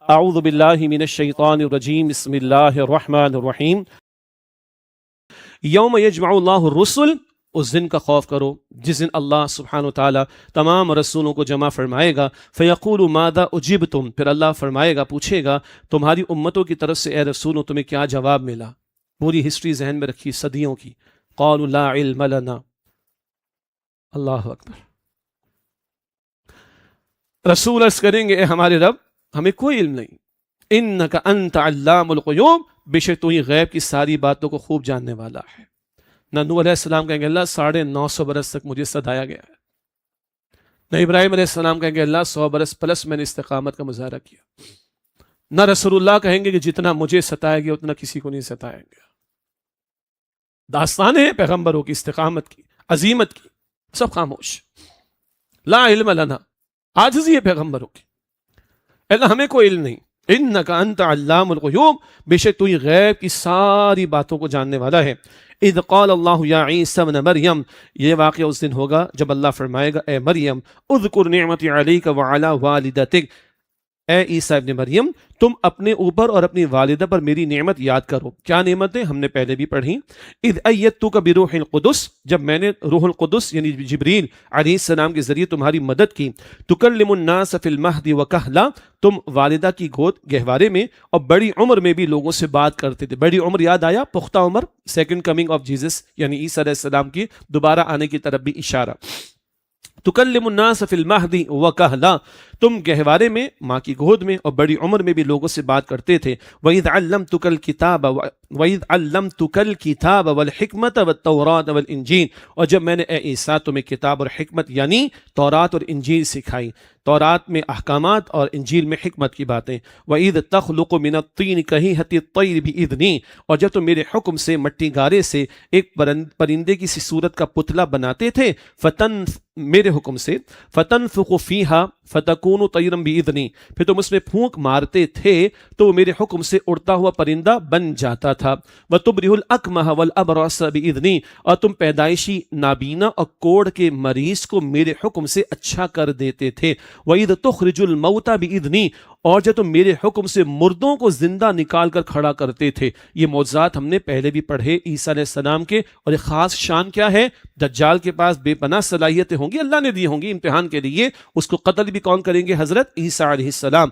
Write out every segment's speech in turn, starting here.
اعوذ باللہ من الشیطان الرجیم بسم اللہ الرحمن الرحیم یوم یجمع اللہ الرسل، اس دن کا خوف کرو جس دن اللہ سبحانہ و تعالیٰ تمام رسولوں کو جمع فرمائے گا. فیقول ماذا اجبتم، پھر اللہ فرمائے گا، پوچھے گا تمہاری امتوں کی طرف سے اے رسولوں تمہیں کیا جواب ملا. پوری ہسٹری ذہن میں رکھی صدیوں کی. قالوا لا علم لنا. اللہ اکبر. رسول عرض کریں گے اے ہمارے رب ہمیں کوئی علم نہیں. انک انت علام الغیوب، بے شک تو ہی غیب کی ساری باتوں کو خوب جاننے والا ہے. نوح علیہ السلام کہیں گے اللہ 950 برس تک مجھے ستایا گیا ہے. نہ ابراہیم علیہ السلام کہیں گے اللہ 100 برس پلس میں نے استقامت کا مظاہرہ کیا. نہ رسول اللہ کہیں گے کہ جتنا مجھے ستایا گیا اتنا کسی کو نہیں ستایا گیا. داستان ہے پیغمبروں کی استقامت کی، عظیمت کی. سب خاموش. لا علم لنا، عاجزی ہے پیغمبروں کی. اللہ ہمیں کوئی علم نہیں. انک انت علام الغیوب، بے شک تو ہی غیب کی ساری باتوں کو جاننے والا ہے. اذ قال اللہ یا عیسی ابن مریم، یہ واقعہ اس دن ہوگا جب اللہ فرمائے گا اے مریم اذکر نعمتی علیک وعلی والدتک، اے عیسیٰ ابن مریم تم اپنے اوپر اور اپنی والدہ پر میری نعمت یاد کرو. کیا نعمتیں ہم نے پہلے بھی پڑھی. اذ ایدتک بروح القدس، جب میں نے روح القدس یعنی جبریل علیہ السلام کے ذریعے تمہاری مدد کی. تکلم الناس فی المہد وکہلا، تم والدہ کی گود گہوارے میں اور بڑی عمر میں بھی لوگوں سے بات کرتے تھے. بڑی عمر یاد آیا، پختہ عمر، سیکنڈ کمنگ آف جیزس یعنی عیسیٰ علیہ السلام کی دوبارہ آنے کی طرف بھی اشارہ. تکلم الناس فی المہد وکہلا، تم گہوارے میں ماں کی گود میں اور بڑی عمر میں بھی لوگوں سے بات کرتے تھے. وَإِذْ عَلَّمْتُكَ الْكِتَابَ وَالْحِكْمَةَ وَالتَّوْرَاةَ وَالْإِنْجِيلَ، اور جب میں نے اے عیسیٰ تمہیں کتاب اور حکمت یعنی تورات اور انجیل سکھائی. تورات میں احکامات اور انجیل میں حکمت کی باتیں. وَإِذْ تَخْلُقُ مِنَ الطِّينِ كَهِيئَةِ الطَّيْرِ بِإِذْنِي، اور جب تم میرے حکم سے مٹی گارے سے ایک پرندے کی سی صورت کا پتلا بناتے تھے. میرے حکم سے فَتَنْفُخُ فِيهَا فَتَكُونُ طَيْرًا بِإِذْنِي، پھر تم اس میں پھونک مارتے تھے تو وہ میرے حکم سے اڑتا ہوا پرندہ بن جاتا تھا. وَتُبْرِئُ الْأَكْمَحَ وَالْأَبْرَصَ بِإِذْنِي، اور تم پیدائشی نابینا اور کوڑ کے مریض کو میرے حکم سے اچھا کر دیتے تھے. وَإِذْ تُخْرِجُ الْمَوْتَى بِإِذْنِي، اور جب تم میرے حکم سے مردوں کو زندہ نکال کر کھڑا کرتے تھے. یہ معجزات ہم نے پہلے بھی پڑھے عیسیٰ علیہ السلام کے. اور ایک خاص شان کیا ہے، دجال کے پاس بے پناہ صلاحیتیں ہوں گی، اللہ نے دی ہوں گی امتحان کے لیے. اس کو قتل بھی کون کریں گے؟ حضرت عیسیٰ علیہ السلام.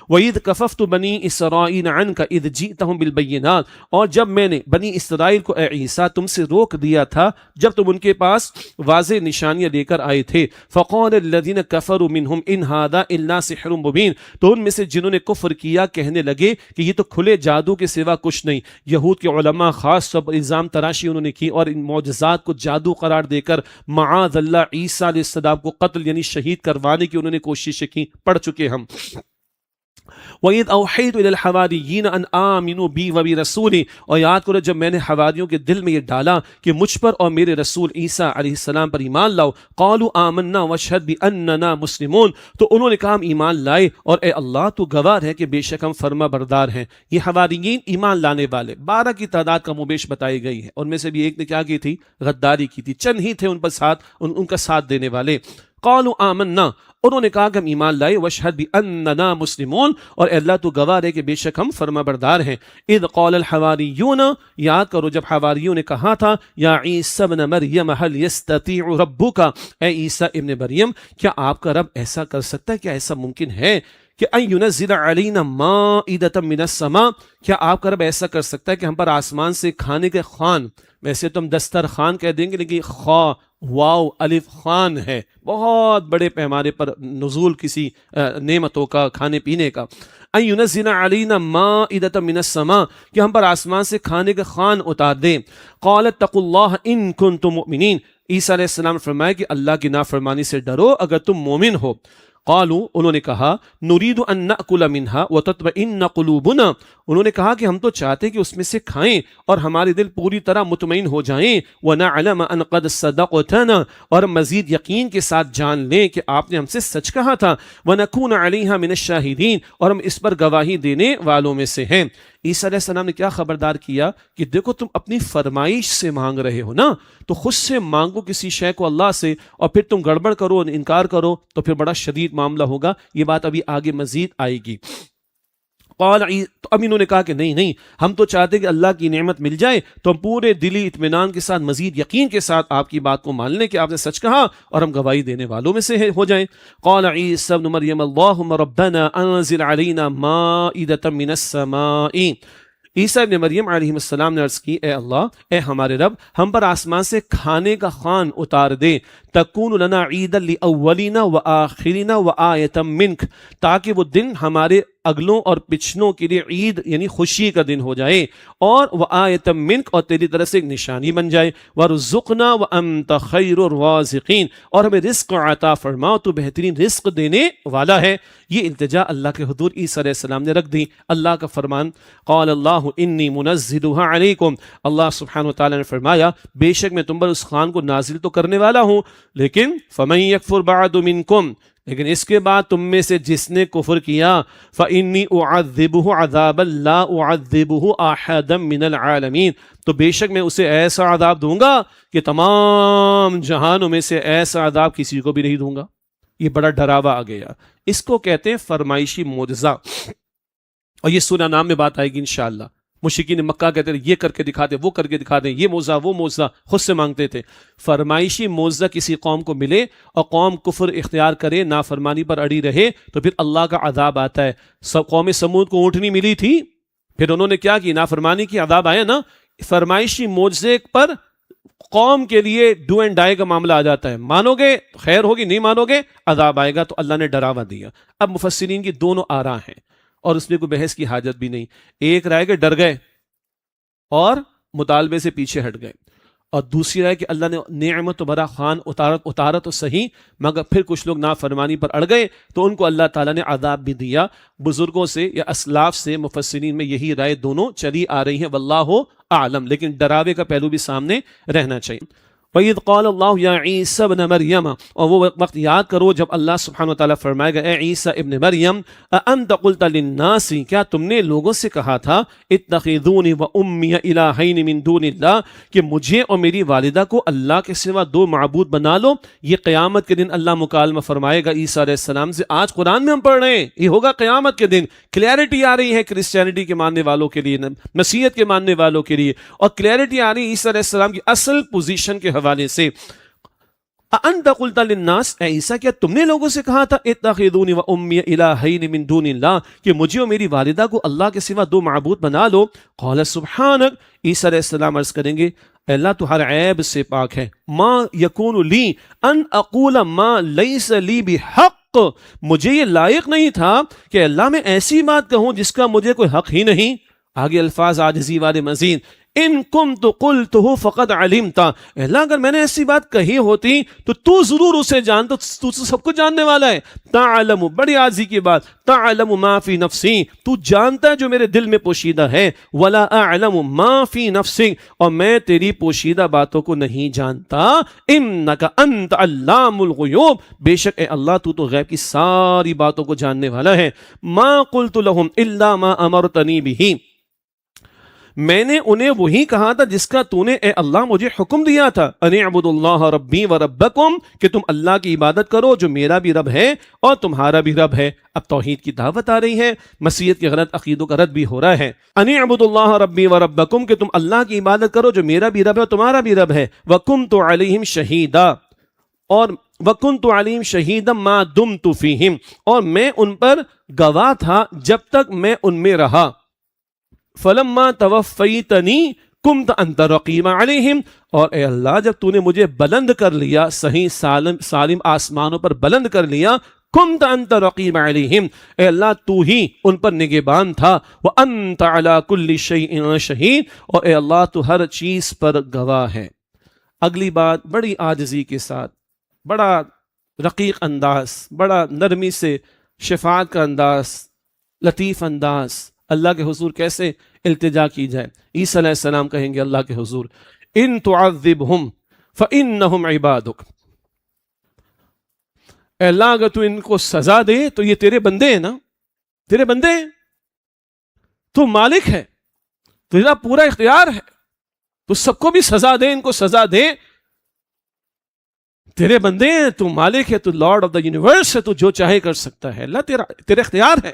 وَإِذْ كَفَفْتُ بَنِي إِسْرَائِيلَ عَنْكَ إِذْ جِئْتَهُم بِالْبَيِّنَاتِ، اور جب میں نے بنی اسرائیل کو اے عیسیٰ تم سے روک دیا تھا جب تم ان کے پاس واضح نشانیاں لے کر آئے تھے. فَقَالَ الَّذِينَ كَفَرُوا مِنْهُمْ إِنْ هَذَا إِلَّا سِحْرٌ مُبِينٌ، تو ان میں سے جنہوں نے کفر کیا کہنے لگے کہ یہ تو کھلے جادو کے سوا کچھ نہیں. یہود کے علماء خاص طور پر الزام تراشی انہوں نے کی اور ان معجزات کو جادو قرار دے کر معاذ اللہ عیسیٰ علیہ السلام کو قتل یعنی شہید کروانے کی انہوں نے کوششیں کی. پڑھ چکے ہم. وَإِذْ أَوْحَيْتُ إِلَى الْحَوَارِيِّينَ أَنْ آمِنُوا بِي وَبِرَسُولِي، اور یاد کرو جب میں نے حواریوں کے دل میں یہ ڈالا کہ مجھ پر اور میرے رسول عیسیٰ علیہ السلام پر ایمان لاؤ. قَالُوا آمَنَّا وَاشْهَدْ بِأَنَّنَا مُسْلِمُونَ، تو انہوں نے کہا ہم ایمان لائے اور اے اللہ تو گواہ ہے کہ بے شک ہم فرما بردار ہیں. یہ حواریین ایمان لانے والے 12 کی تعداد کا مبیش بتائی گئی ہے. ان میں سے بھی ایک نے کیا کی تھی؟ غداری کی تھی. چند ہی تھے ان پر ساتھ ان کا ساتھ دینے والے. قالوا آمنا، انہوں نے کہا کہ ہم ایمان لائے. واشہد باننا مسلمون، اور اللہ تو گواہ ہے کہ بے شک ہم فرما بردار ہیں. اذ قال الحواریون، یاد کرو جب حواریوں نے کہا تھا یا عیسی ابن مریم هل يستطيع ربک، اے عیسیٰ ابن مریم کیا آپ کا رب ایسا کر سکتا ہے؟ کیا ایسا ممکن ہے کہ ان ينزل علینا مائدۃ من السماء، کیا آپ کا رب ایسا کر سکتا ہے کہ ہم پر آسمان سے کھانے کے خوان، ویسے تو ہم دسترخوان کہہ دیں گے لیکن خا واو الف خوان ہے، بہت بڑے پیمانے پر نزول کسی نعمتوں کا، کھانے پینے کا. ان ينزل علینا مائدۃ من السماء، کہ ہم پر آسمان سے کھانے کے خوان اتار دیں. قال اتقوا اللہ ان کنتم مؤمنین، عیسیٰ علیہ السلام نے فرمایا کہ اللہ کی نافرمانی سے ڈرو اگر تم مومن ہو. قالوا، انہوں نے کہا نريد ان ناكل منها وتطمئن قلوبنا، انہوں نے کہا کہ ہم تو چاہتے کہ اس میں سے کھائیں اور ہمارے دل پوری طرح مطمئن ہو جائیں. ونعلم ان قد صدقتنا، اور مزید یقین کے ساتھ جان لیں کہ آپ نے ہم سے سچ کہا تھا. ونكون عليها من الشاہدین، اور ہم اس پر گواہی دینے والوں میں سے ہیں. عیسیٰ علیہ السلام نے کیا خبردار کیا کہ دیکھو تم اپنی فرمائش سے مانگ رہے ہو نا، تو خود سے مانگو کسی شے کو اللہ سے، اور پھر تم گڑبڑ کرو اور انکار کرو تو پھر بڑا شدید معاملہ ہوگا. یہ بات ابھی آگے مزید آئے گی. قال تو اب انہوں نے کہا کہ نہیں ہم تو چاہتے کہ اللہ کی نعمت مل جائے تو ہم پورے دلی اطمینان کے ساتھ مزید یقین کے ساتھ آپ کی بات کو مان لیں کہ آپ نے سچ کہا اور ہم گواہی دینے والوں میں سے ہو جائیں. قال عیسی ابن مریم اللہم ربنا انزل علینا مائدۃ من السماء. عیسیٰ ابن مریم علیہ السلام نے عرض کی اے اللہ اے ہمارے رب ہم پر آسمان سے کھانے کا خوان اتار دے تکون لنا عیدا لاولینا وآخرنا وآیۃ منک تاکہ وہ دن ہمارے اگلوں اور پچھلوں کے لیے عید یعنی خوشی کا دن ہو جائے اور وآیۃ منک اور تیری طرف سے ایک نشانی بن جائے وارزقنا وانت خیر الرازقین اور ہمیں رزق عطا فرماؤ تو بہترین رزق دینے والا ہے. یہ التجا اللہ کے حضور عیسیٰ علیہ السلام نے رکھ دی. اللہ کا فرمان قال اللہ انی منزلها علیکم اللہ سبحانہ وتعالی نے فرمایا بے شک میں تم پر اس خوان کو نازل تو کرنے والا ہوں لیکن فمن یکفر بعد منکم لیکن اس کے بعد تم میں سے جس نے کفر کیا فإنی اعذبہ عذابا لا اعذبہ احدا من العالمین تو بے شک میں اسے ایسا عذاب دوں گا کہ تمام جہانوں میں سے ایسا عذاب کسی کو بھی نہیں دوں گا. یہ بڑا ڈراوا آ گیا. اس کو کہتے ہیں فرمائشی معجزہ اور یہ سورہ نام میں بات آئے گی انشاءاللہ. مشرکین مکہ کہتے ہیں یہ کر کے دکھا دیں وہ کر کے دکھا دیں یہ معجزہ وہ معجزہ خود سے مانگتے تھے. فرمائشی معجزہ کسی قوم کو ملے اور قوم کفر اختیار کرے نافرمانی پر اڑی رہے تو پھر اللہ کا عذاب آتا ہے. قوم سمود کو اونٹنی ملی تھی پھر انہوں نے کیا کی نافرمانی کی عذاب آیا نا. فرمائشی معجزے پر قوم کے لیے ڈو اینڈ ڈائی کا معاملہ آ جاتا ہے. مانو گے خیر ہوگی نہیں مانو گے عذاب آئے گا. تو اللہ نے ڈراوا دیا. اب مفسرین کی دونوں آراء ہیں اور اس میں کوئی بحث کی حاجت بھی نہیں. ایک رائے کہ ڈر گئے اور مطالبے سے پیچھے ہٹ گئے اور دوسری رائے کہ اللہ نے نعمت و بڑا خوان اتارا تو صحیح مگر پھر کچھ لوگ نافرمانی پر اڑ گئے تو ان کو اللہ تعالیٰ نے عذاب بھی دیا. بزرگوں سے یا اسلاف سے مفسرین میں یہی رائے دونوں چلی آ رہی ہیں واللہ اعلم لیکن ڈراوے کا پہلو بھی سامنے رہنا چاہیے. وَإِذْ قَالَ اللَّهُ يَا عِيسَى ابْنَ مَرْيَمَ اور وہ وقت یاد کرو جب اللہ سبحانہ وتعالیٰ فرمائے گا اے عیسیٰ ابن مریم أَأَنْتَ قُلْتَ لِلنَّاسِ کیا تم نے لوگوں سے کہا تھا اتخذونی وأمی الہین من دون اللہ کہ مجھے اور میری والدہ کو اللہ کے سوا دو معبود بنا لو. یہ قیامت کے دن اللہ مکالمہ فرمائے گا عیسیٰ علیہ السلام سے. آج قرآن میں ہم پڑھ رہے ہیں یہ ہوگا قیامت کے دن. کلیئرٹی آ رہی ہے کرسچینٹی کے ماننے والوں کے لیے مسیحیت کے ماننے والوں کے لیے اور کلیئرٹی آ رہی ہے عیسیٰ علیہ السلام کی اصل پوزیشن کے حوالے سے. أَأَنْتَ قُلْتَ لِلنَّاسِ اے عیسیٰ کیا تم نے لوگوں سے کہا تھا اتخذونی وأمی الہین من دون اللہ کہ مجھے اور میری والدہ کو اللہ کے سوا دو معبود بنا لو. قال سبحانک عیسیٰ علیہ السلام عرض کریں گے اے اللہ تو ہر عیب سے پاک ہے. ما یکون لی ان اقول ما لیس لی بحق مجھے یہ لائق نہیں تھا کہ اللہ میں ایسی بات کہوں جس کا مجھے کوئی حق ہی نہیں. آگے الفاظ عاجزی والے مزید ان کنت قلتہ فقد علمت اللہ اگر میں نے ایسی بات کہی ہوتی تو تو ضرور اسے جانتا. تو سب کچھ جاننے والا ہے. تعلم بڑی عاجزی کی بات تعلم ما فی نفسی تو جانتا ہے جو میرے دل میں پوشیدہ ہے. ولا اعلم ما فی نفسک اور میں تیری پوشیدہ باتوں کو نہیں جانتا. انک انت علام الغیوب بے شک اے اللہ تو غیب کی ساری باتوں کو جاننے والا ہے. ما قلت لهم الا ما امرتنی به میں نے انہیں وہی کہا تھا جس کا تو نے اے اللہ مجھے حکم دیا تھا. ان اعبدوا اللہ ربی و ربکم کہ تم اللہ کی عبادت کرو جو میرا بھی رب ہے اور تمہارا بھی رب ہے. اب توحید کی دعوت آ رہی ہے مسیحیت کے غلط عقیدوں کا رد بھی ہو رہا ہے. ان اعبدوا اللہ ربی و ربکم کہ تم اللہ کی عبادت کرو جو میرا بھی رب ہے اور تمہارا بھی رب ہے. وکنت علیہم شہیدا اور وکنت علیہم شہیدا ما دمت فیہم اور میں ان پر گواہ تھا جب تک میں ان میں رہا. فلما توفیتنی کنت انت رقیب علیہم اور اے اللہ جب تو نے مجھے بلند کر لیا صحیح سالم آسمانوں پر بلند کر لیا کنت انت رقیب علیہم اے اللہ تو ہی ان پر نگہبان تھا. وانت علی کل شیء شہید اور اے اللہ تو ہر چیز پر گواہ ہے. اگلی بات بڑی عاجزی کے ساتھ بڑا رقیق انداز بڑا نرمی سے شفاعت کا انداز لطیف انداز اللہ کے حضور کیسے التجا کی جائے. عیسیٰ علیہ السلام کہیں گے اللہ کے حضور ان تعذبہم فإنہم عبادک اے اللہ اگر تو ان کو سزا دے تو یہ تیرے بندے ہیں نا تیرے بندے ہیں تو مالک ہے تیرا پورا اختیار ہے تو سب کو بھی سزا دے ان کو سزا دے تیرے بندے ہیں تو مالک ہے تو لارڈ آف دا یونیورس ہے تو جو چاہے کر سکتا ہے. اللہ تیرا اختیار ہے.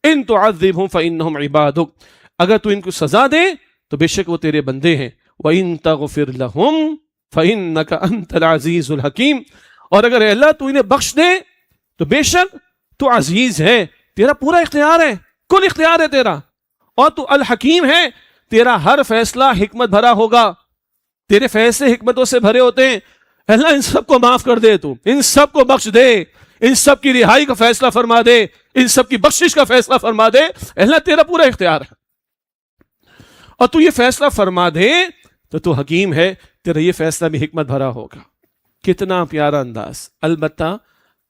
ان تعذبهم فانهم عبادك، اگر تو ان کو سزا دے تو بے شک وہ تیرے بندے ہیں، وان تغفر لهم فانك انت العزیز الحکیم، اور اگر اے اللہ تو انہیں بخش دے تو بے شک تو عزیز ہے، تیرا پورا اختیار ہے، کل اختیار ہے تیرا، اور تو الحکیم ہے، تیرا ہر فیصلہ حکمت بھرا ہوگا، تیرے فیصلے حکمتوں سے بھرے ہوتے ہیں۔ اللہ ان سب کو معاف کر دے، تو ان سب کو بخش دے، ان سب کی رہائی کا فیصلہ فرما دے، ان سب کی بخشش کا فیصلہ فرما دے، اللہ تیرا پورا اختیار ہے، اور تو یہ فیصلہ فرما دے تو حکیم ہے، تیرا یہ فیصلہ بھی حکمت بھرا ہوگا۔ کتنا پیارا انداز۔ البتہ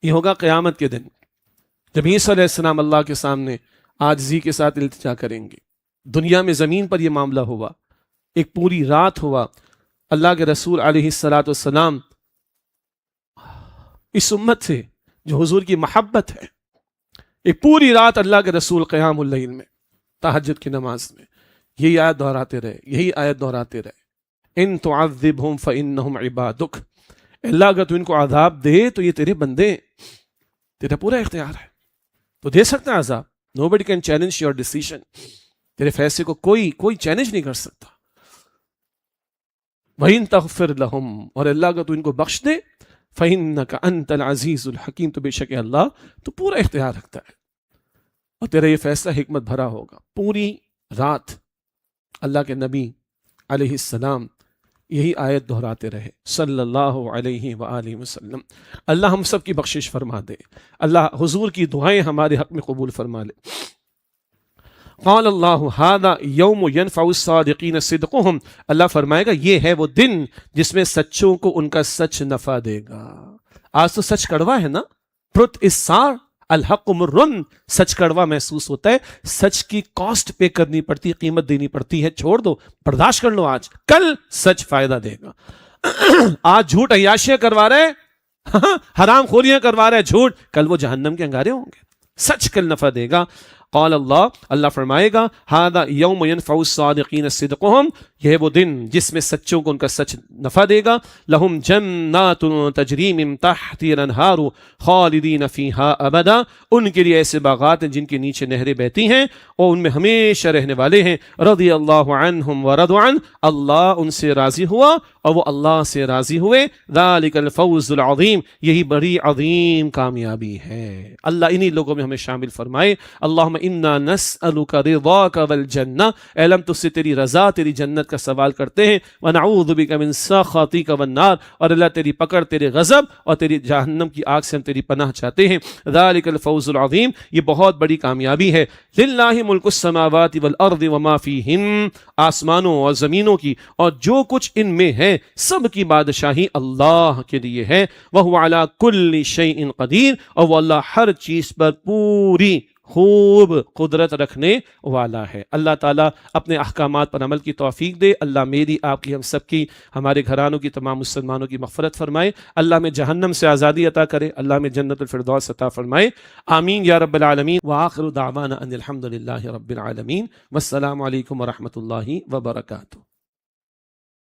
یہ ہوگا قیامت کے دن، جب عیسیٰ علیہ السلام اللہ کے سامنے عاجزی کے ساتھ التجا کریں گے۔ دنیا میں زمین پر یہ معاملہ ہوا، ایک پوری رات ہوا، اللہ کے رسول علیہ السلام اس امت سے جو حضور کی محبت ہے، ایک پوری رات اللہ کے رسول قیام اللیل میں، تہجد کی نماز میں یہی آیت دہراتے رہے، ان تعذبہم فانہم عبادک، اللہ اگر تو ان کو عذاب دے تو یہ تیرے بندے ہیں، تیرا پورا اختیار ہے، تو دے سکتا ہے عذاب، nobody can challenge your decision، تیرے فیصلے کو کوئی چیلنج نہیں کر سکتا۔ وَإِن تَغْفِرْ لَهُمْ، اور اللہ اگر تو ان کو بخش دے، فَإِنَّكَ أَنْتَ الْعَزِيزُ الْحَكِيمُ، تو بے شک اللہ تو پورا اختیار رکھتا ہے، اور تیرا یہ فیصلہ حکمت بھرا ہوگا۔ پوری رات اللہ کے نبی علیہ السلام یہی آیت دہراتے رہے صلی اللہ علیہ وآلہ وسلم۔ اللہ ہم سب کی بخشش فرما دے، اللہ حضور کی دعائیں ہمارے حق میں قبول فرما لے۔ قال اللہ ھذا یوم ینفع الصادقین صدقہم، اللہ فرمائے گا یہ ہے وہ دن جس میں سچوں کو ان کا سچ نفع دے گا۔ آج تو سچ کڑوا ہے نا، ٹروتھ از سار الحق مرن، سچ کڑوا محسوس ہوتا ہے، سچ کی کاسٹ پے کرنی پڑتی ہے، قیمت دینی پڑتی ہے، چھوڑ دو، برداشت کر لو، آج کل سچ فائدہ دے گا۔ آج جھوٹ عیاشیاں کروا رہے، حرام خوریاں کروا رہے جھوٹ، کل وہ جہنم کے انگارے ہوں گے، سچ کل نفع دے گا۔ قال اللہ فرمائے گا ھذا یوم ینفع الصادقین صدقہم، یہ ہے وہ دن جس میں سچوں کو ان کا سچ نفع دے گا۔ لہم جنات تجری من تحتها الانہار خالدین فیہا ابدا، ان کے لیے ایسے باغات ہیں جن کے نیچے نہریں بہتی ہیں اور ان میں ہمیشہ رہنے والے ہیں۔ رضی اللہ عنہم ورضوا عنہ، اللہ ان سے راضی ہوا اور وہ اللہ سے راضی ہوئے۔ ذالک الفوز العظیم، یہی بڑی عظیم کامیابی ہے، اللہ انہی لوگوں میں ہمیں شامل فرمائے۔ اللہم انا نسألک رضاک والجنہ، اے اللہ ہم تجھ سے تیری رضا تیری جنت کا سوال کرتے ہیں، ونعوذ بک من سخطک والنار، اور اللہ تیری پکڑ تیرے غضب اور تیری جہنم کی آگ سے ہم تیری پناہ چاہتے ہیں۔ ذالک الفوز العظیم، یہ بہت بڑی کامیابی ہے۔ للہ ملک السماوات والارض وما فیہن، آسمانوں اور زمینوں کی اور جو کچھ ان میں ہے سب کی بادشاہی اللہ کے لیے ہے۔ وہو علی کل شیء قدیر، اور وہ اللہ ہر چیز پر پوری خوب قدرت رکھنے والا ہے۔ اللہ تعالیٰ اپنے احکامات پر عمل کی توفیق دے۔ اللہ میری، آپ کی، ہم سب کی، ہمارے گھرانوں کی، تمام مسلمانوں کی مغفرت فرمائے۔ اللہ میں جہنم سے آزادی عطا کرے، اللہ میں جنت الفردوس عطا فرمائے، آمین یا رب العالمین۔ وآخر دعوانا ان الحمد للہ رب العالمین، والسلام علیکم ورحمۃ اللہ وبرکاتہ۔